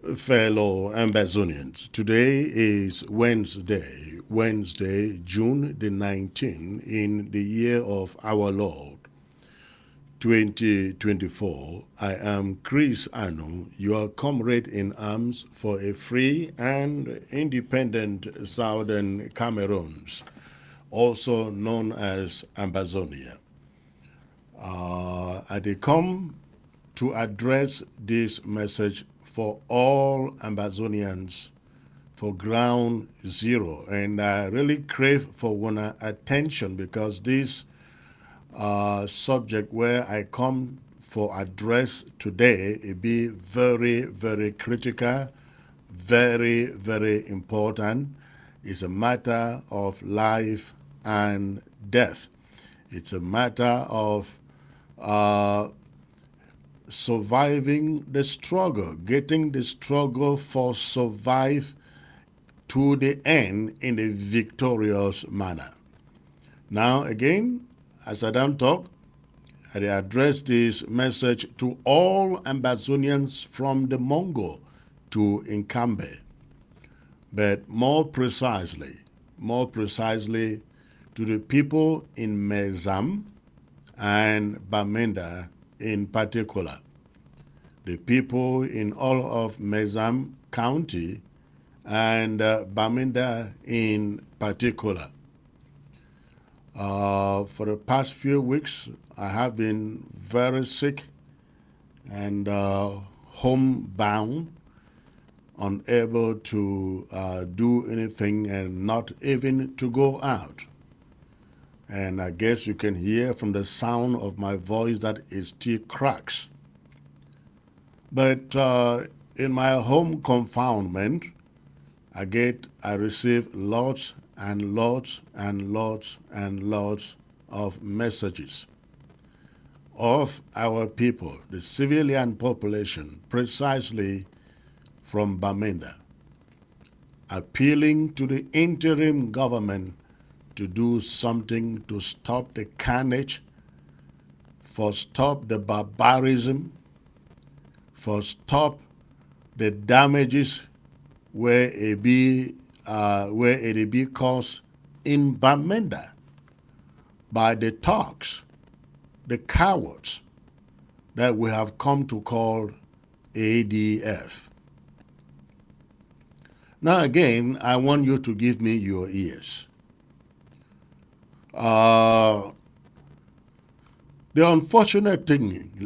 Fellow Ambazonians, today is Wednesday, June the 19th, in the year of our Lord, 2024. I am Chris Anu, your comrade in arms for a free and independent Southern Cameroons, also known as Ambazonia. I come to address this message for all Ambazonians for ground zero, and I really crave for one attention because this subject where I come for address today it be very, very critical, very, very important. It's a matter of life and death. It's a matter of surviving the struggle, getting the struggle for survive to the end in a victorious manner. Now again, as I don't talk, I address this message to all Ambazonians from the Mongo to Inkambe, but more precisely to the people in Mezam and Bamenda in particular, the people in all of Mezam County and Bamenda in particular. For the past few weeks, I have been very sick and homebound, unable to do anything and not even to go out. And I guess you can hear from the sound of my voice that it still cracks. But in my home confinement, I receive lots and lots of messages of our people, the civilian population, precisely from Bamenda, appealing to the interim government to do something to stop the carnage, for stop the barbarism, for stop the damages where it be caused in Bamenda by the thugs, the cowards that we have come to call ADF. Now again, I want you to give me your ears. The unfortunate thing,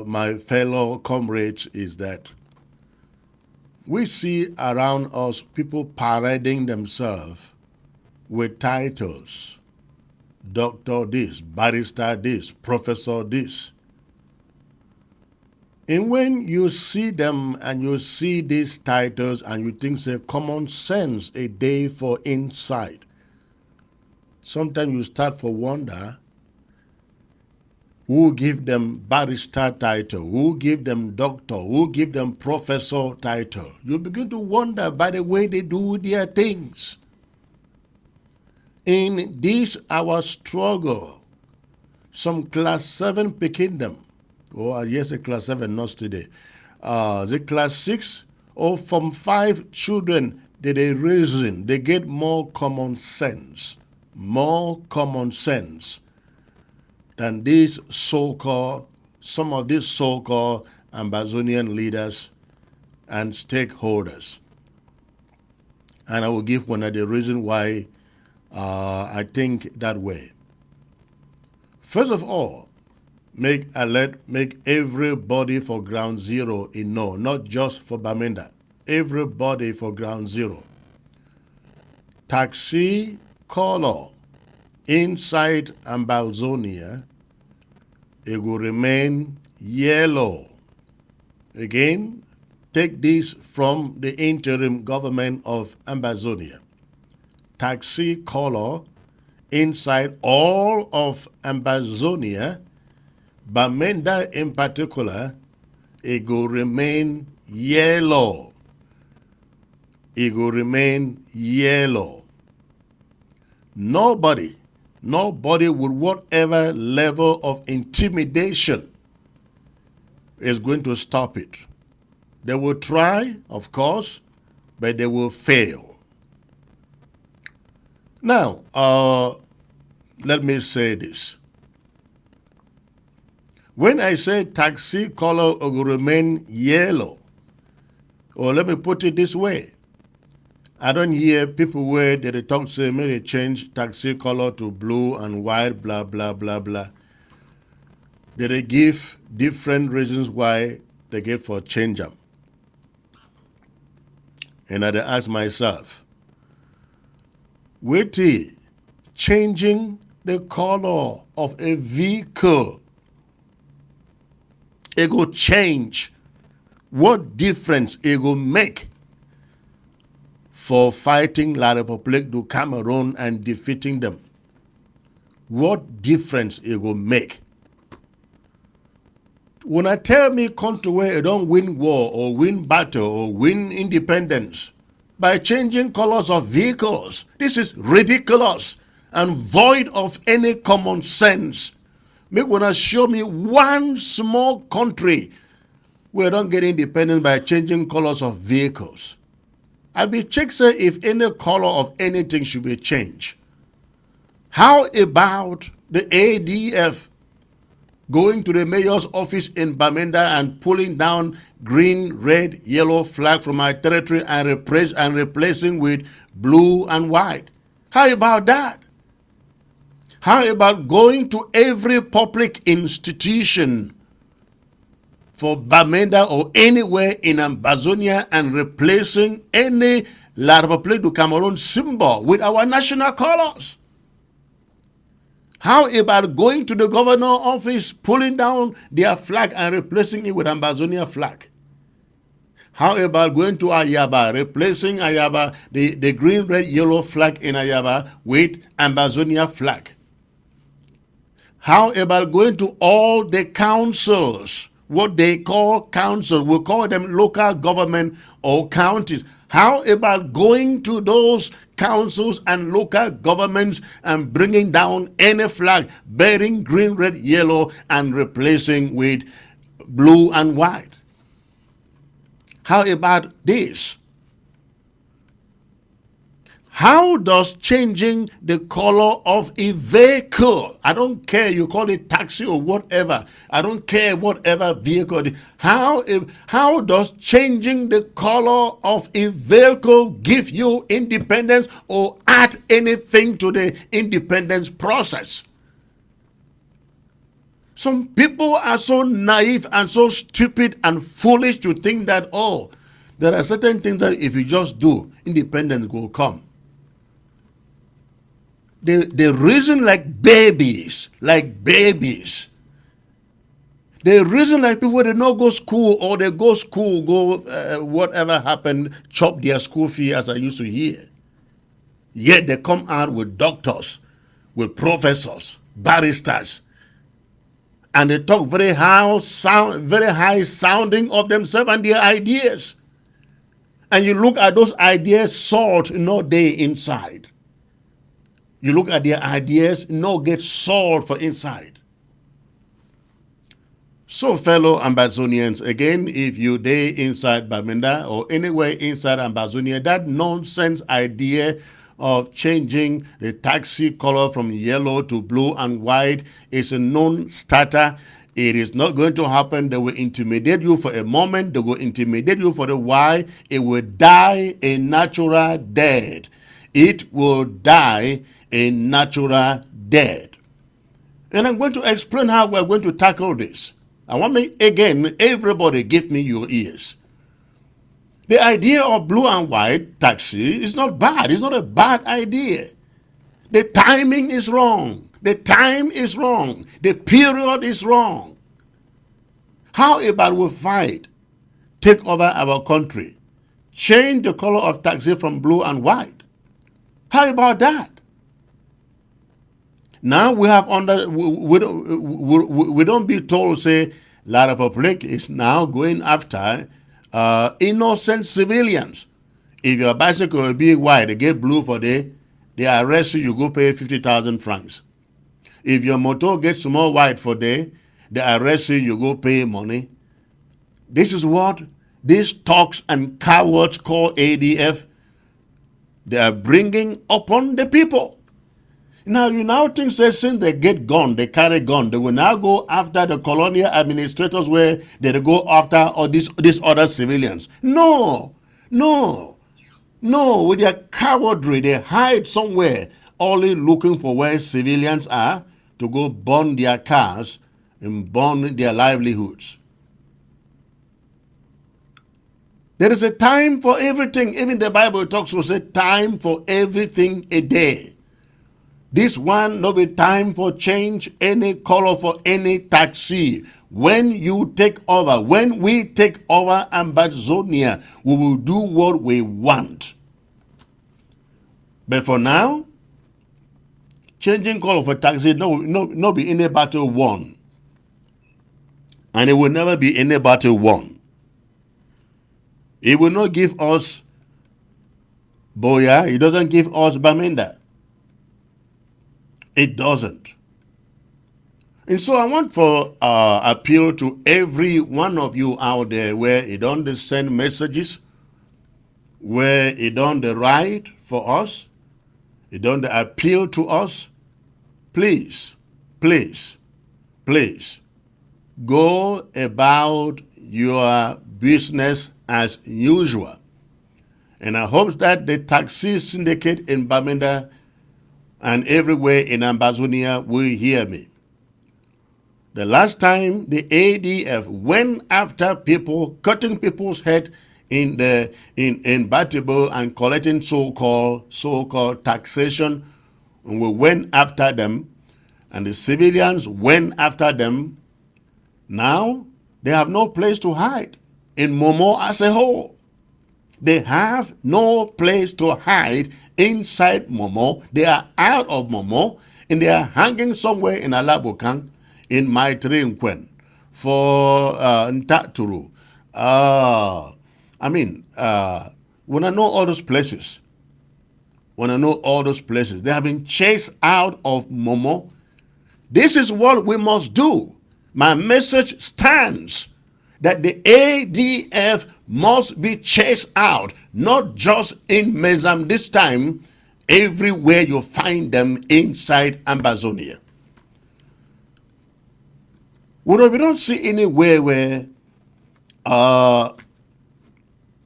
my fellow comrades, is that we see around us people parading themselves with titles, doctor this, barrister this, professor this. And when you see them and you see these titles and you think, say, common sense a day for insight, sometimes you start for wonder who give them barrister title, who give them doctor, who give them professor title. You begin to wonder by the way they do their things. In this our struggle, some class 7 picking them, yes, a class 7, not today. The class 6 or from 5 children that they raising, they get more common sense than these so-called, some of these so-called Ambazonian leaders and stakeholders. And I will give one of the reasons why I think that way. First of all, make everybody for ground zero in no, not just for Bamenda, everybody for ground zero. Taxi color inside Ambazonia, it will remain yellow. Again, take this from the interim government of Ambazonia. Taxi color inside all of Ambazonia, Bamenda in particular, it will remain yellow. It will remain yellow. Nobody Nobody with whatever level of intimidation is going to stop it. They will try, of course, but they will fail. Now, let me say this. When I say taxi color will remain yellow, or let me put it this way, I don't hear people where they talk say may they change taxi color to blue and white, blah, blah, blah, blah. They give different reasons why they get for change them. And I ask myself, wait till changing the color of a vehicle, it will change. What difference it will make for fighting La République du Cameroon and defeating them? What difference it will make? When I tell me country where you don't win war or win battle or win independence by changing colors of vehicles, this is ridiculous and void of any common sense. Make wanna show me one small country where you don't get independence by changing colors of vehicles. I be check say if any color of anything should be changed. How about the ADF going to the mayor's office in Bamenda and pulling down green, red, yellow flag from my territory and replacing with blue and white? How about that? How about going to every public institution for Bamenda or anywhere in Ambazonia and replacing any La République du Cameroon symbol with our national colors? How about going to the governor's office, pulling down their flag and replacing it with Ambazonia flag? How about going to Ayaba, replacing Ayaba, the green, red, yellow flag in Ayaba with Ambazonia flag? How about going to all the councils, what they call councils, we call them local government or counties. How about going to those councils and local governments and bringing down any flag bearing green, red, yellow and replacing with blue and white? How about this? How does changing the color of a vehicle, I don't care, you call it taxi or whatever, I don't care whatever vehicle, how does changing the color of a vehicle give you independence or add anything to the independence process? Some people are so naive and so stupid and foolish to think that, oh, there are certain things that if you just do, independence will come. They reason like babies. They reason like people that don't go school or they go school, whatever happened, chop their school fee as I used to hear. Yet they come out with doctors, with professors, barristers, and they talk very high sounding of themselves and their ideas. And you look at those ideas, salt no day inside. You look at their ideas, no get solved for inside. So, fellow Ambazonians, again, if you day inside Bamenda or anywhere inside Ambazonia, that nonsense idea of changing the taxi color from yellow to blue and white is a non-starter. It is not going to happen. They will intimidate you for a moment. They will intimidate you for a while. It will die a natural death. It will die a natural death. And I'm going to explain how we're going to tackle this. I want me, again, everybody give me your ears. The idea of blue and white taxi is not bad. It's not a bad idea. The timing is wrong. The time is wrong. The period is wrong. How about we fight, take over our country, change the color of taxi from blue and white? How about that? Now we have we don't be told, say, La République is now going after innocent civilians. If your bicycle will be white, they get blue for they arrest you, you go pay 50,000 francs. If your motor gets more white for day, they arrest you, you go pay money. This is what these thugs and cowards called ADF, they are bringing upon the people. Now, you now think that since they get gun, they carry gun, they will now go after the colonial administrators where they go after all these other civilians. No, no, no. With their cowardry, they hide somewhere, only looking for where civilians are to go burn their cars and burn their livelihoods. There is a time for everything. Even the Bible talks about say time for everything a day. This one no be time for change any color for any taxi. When you take over, when we take over Ambazonia, we will do what we want. But for now, changing color for taxi no be any battle won. And it will never be any battle won. It will not give us Boya. It doesn't give us Bamenda. It doesn't. And so I want to appeal to every one of you out there where you don't send messages, where you don't write for us, you don't appeal to us. Please, please, please, go about your business as usual. And I hope that the taxi syndicate in Bamenda and everywhere in Ambazonia will hear me. The last time the ADF went after people, cutting people's head in Batibo and collecting so-called taxation, and we went after them, and the civilians went after them. Now they have no place to hide in Momo as a whole. They have no place to hide inside Momo. They are out of Momo, and they are hanging somewhere in Alabukang, in Maitri for Ntaturu. When I know all those places, they have been chased out of Momo. This is what we must do. My message stands, that the ADF must be chased out, not just in Mezam this time, everywhere you find them inside Ambazonia. We don't see anywhere where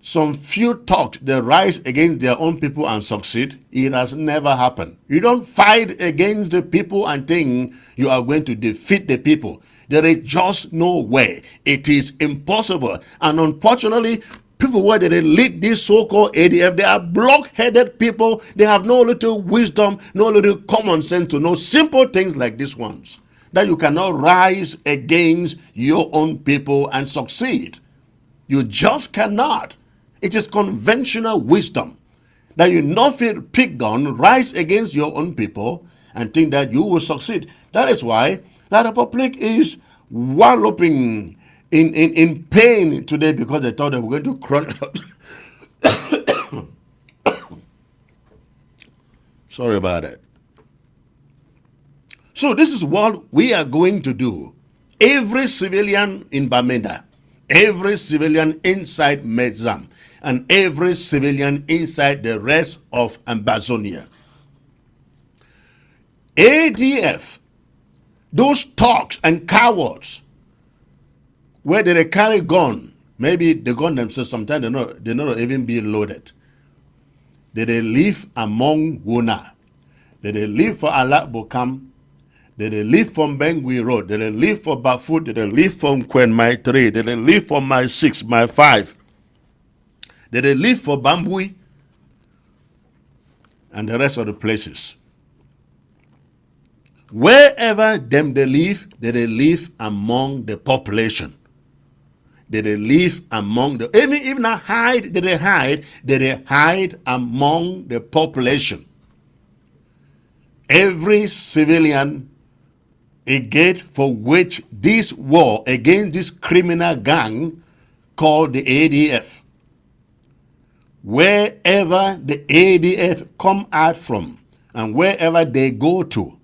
some few talk, they rise against their own people and succeed. It has never happened. You don't fight against the people and think you are going to defeat the people. There is just no way. It is impossible. And unfortunately, people where they lead this so-called ADF, they are block-headed people. They have no little wisdom, no little common sense to know simple things like these ones. That you cannot rise against your own people and succeed. You just cannot. It is conventional wisdom that you not pick gun, rise against your own people and think that you will succeed. That is why the public is walloping in pain today because they thought they were going to crush out. Sorry about that. So this is what we are going to do. Every civilian in Bamenda, every civilian inside Mezam, and every civilian inside the rest of Ambazonia. ADF, those thugs and cowards, where they carry gun, maybe the gun themselves, sometimes they not even be loaded. They live among Wuna. They live for Alak Bokam. They live from Bengui Road. They live for Bafut. They live from Kwen My 3. They live for My 6, My 5. They live for Bambui and the rest of the places. Wherever them they live among the population. They live among the, even not hide, they hide among the population. Every civilian, a gate for which this war against this criminal gang called the ADF. Wherever the ADF come out from and wherever they go to,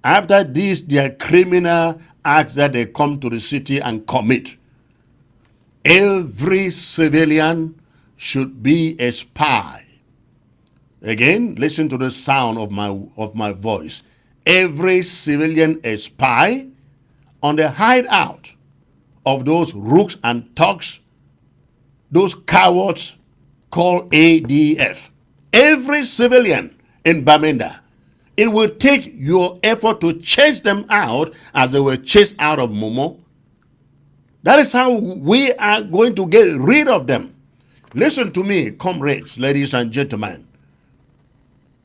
after these their criminal acts that they come to the city and commit, every civilian should be a spy. Again, listen to the sound of my voice. Every civilian a spy on the hideout of those rooks and thugs, those cowards called ADF. Every civilian in Bamenda. It will take your effort to chase them out as they were chased out of Momo. That is how we are going to get rid of them. Listen to me, comrades, ladies and gentlemen.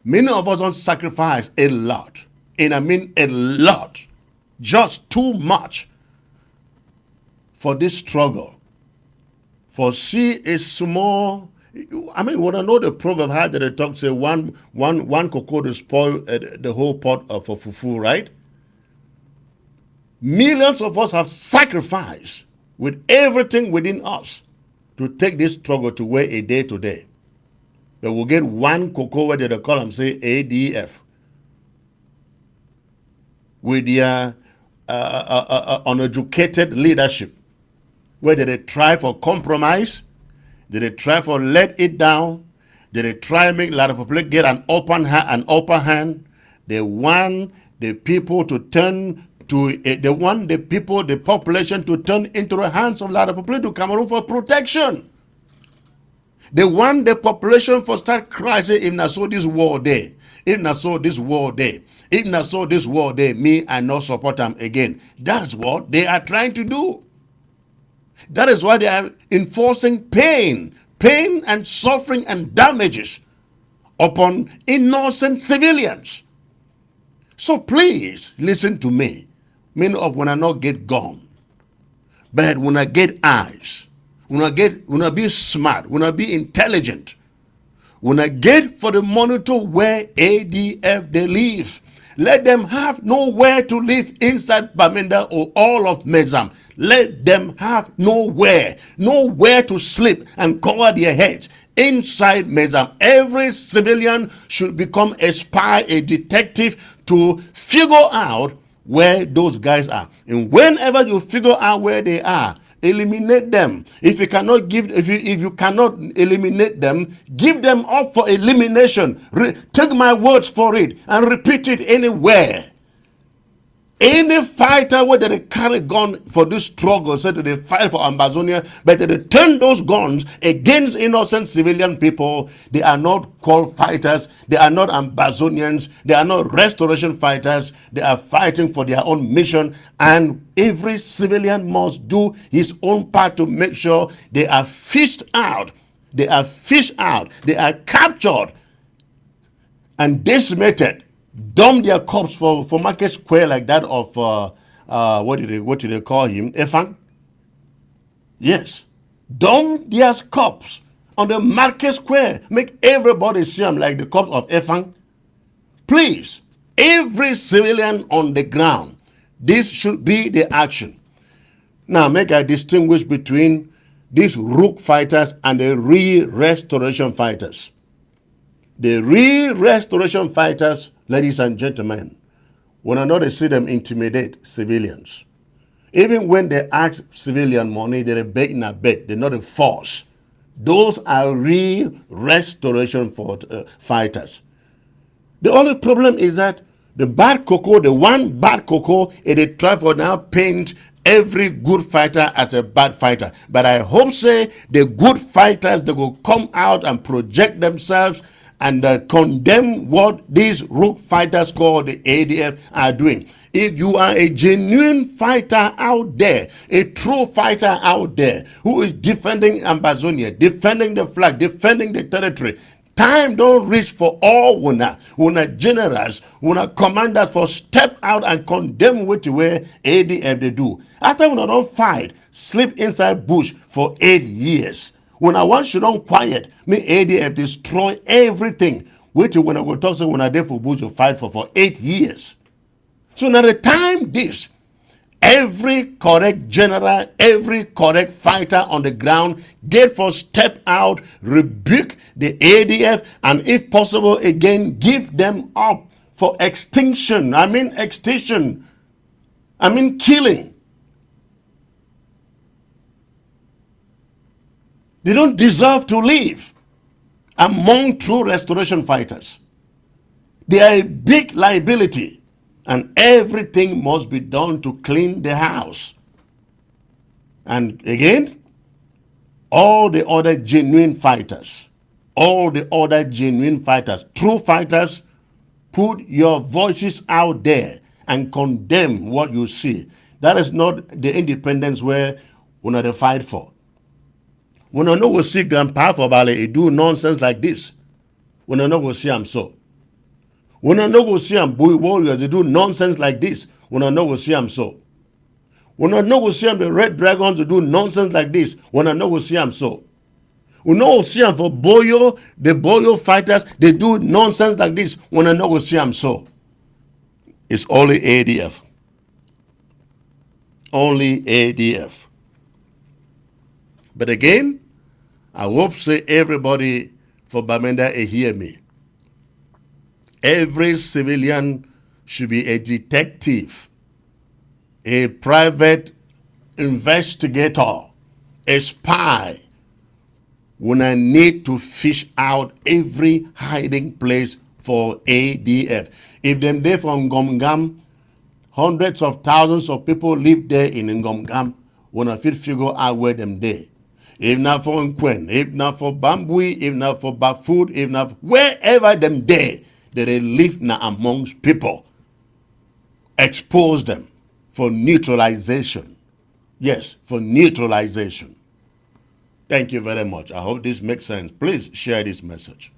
Many of us don't sacrifice a lot. And I mean a lot. Just too much for this struggle. For see a small, when I know the proverb how that they talk, say one cocoa to spoil the whole pot for fufu, right? Millions of us have sacrificed with everything within us to take this struggle to where a day to day. But we'll get one cocoa where they call them, say, ADF. With their uneducated leadership, where they try for compromise, they try for let it down, they try to make a lot of people get an upper hand. They want the people to turn to, they want the population to turn into the hands of a lot of people to Cameroon for protection. They want the population for start crying, if not so this war day, if not so this war day, if not so this war day, me I not support them again. That is what they are trying to do. That is why they are enforcing pain and suffering and damages upon innocent civilians. So please listen to me. Many of when I not get gone, but when I get eyes, when I be smart, when I be intelligent, when I get for the monitor where ADF they live, let them have nowhere to live inside Bamenda or all of Mezam. Let them have nowhere to sleep and cover their heads inside Mezam. Every civilian should become a spy, a detective to figure out where those guys are. And whenever you figure out where they are, eliminate them. If you cannot eliminate them, give them up for elimination. Take my words for it and repeat it anywhere. Any fighter whether they carry gun for this struggle, so that they fight for Ambazonia, but they turn those guns against innocent civilian people, they are not called fighters, they are not Ambazonians, they are not restoration fighters, they are fighting for their own mission, and every civilian must do his own part to make sure they are fished out, they are captured and decimated. Dump their corpse for Market Square like that of what did they call him? Efang? Yes. Dump their corpse on the Market Square. Make everybody see him like the corpse of Efang. Please, every civilian on the ground, this should be the action. Now make I distinguish between these rook fighters and the real restoration fighters. The real restoration fighters, ladies and gentlemen, when I know they see them intimidate civilians, even when they ask civilian money, they're begging a bet, they're not a force. Those are real restoration fighters. The only problem is that the one bad cocoa, they try for now paint every good fighter as a bad fighter. But I hope say the good fighters, they will come out and project themselves and condemn what these rook fighters called the ADF are doing. If you are a genuine fighter out there, a true fighter out there who is defending Ambazonia, defending the flag, defending the territory, time don't reach for all una generals, una commanders for step out and condemn what way ADF they do. After una don't fight, sleep inside bush for 8 years. When I want you don't quiet, me ADF destroy everything. Which when I go talk so when I did for bush to fight for 8 years. So now the time this, every correct general, every correct fighter on the ground, get for step out, rebuke the ADF, and if possible again, give them up for extinction. I mean extinction. I mean killing. They don't deserve to live among true restoration fighters. They are a big liability, and everything must be done to clean the house. And again, all the other genuine fighters, true fighters, put your voices out there and condemn what you see. That is not the independence where we not fight for. When I know we see Grandpa for Bale do nonsense like this, when I know we see him so. When I know we see him boy warriors, they do nonsense like this, when I know we see him so. When I know we see him the Red Dragons, they do nonsense like this, when I know we see him so. We know we see him for Boyo, the Boyo fighters, they do nonsense like this, when I know we see him so. It's only ADF. Only ADF. But again, I hope say everybody for Bamenda hear me. Every civilian should be a detective, a private investigator, a spy. When I need to fish out every hiding place for ADF. If them there from Ngomgam, hundreds of thousands of people live there in Ngomgam, when I figure out where them there. If not for Nkwen, if not for Bambui, if not for Bafut, if not for wherever them there, they live now amongst people. Expose them for neutralization. Yes, for neutralization. Thank you very much. I hope this makes sense. Please share this message.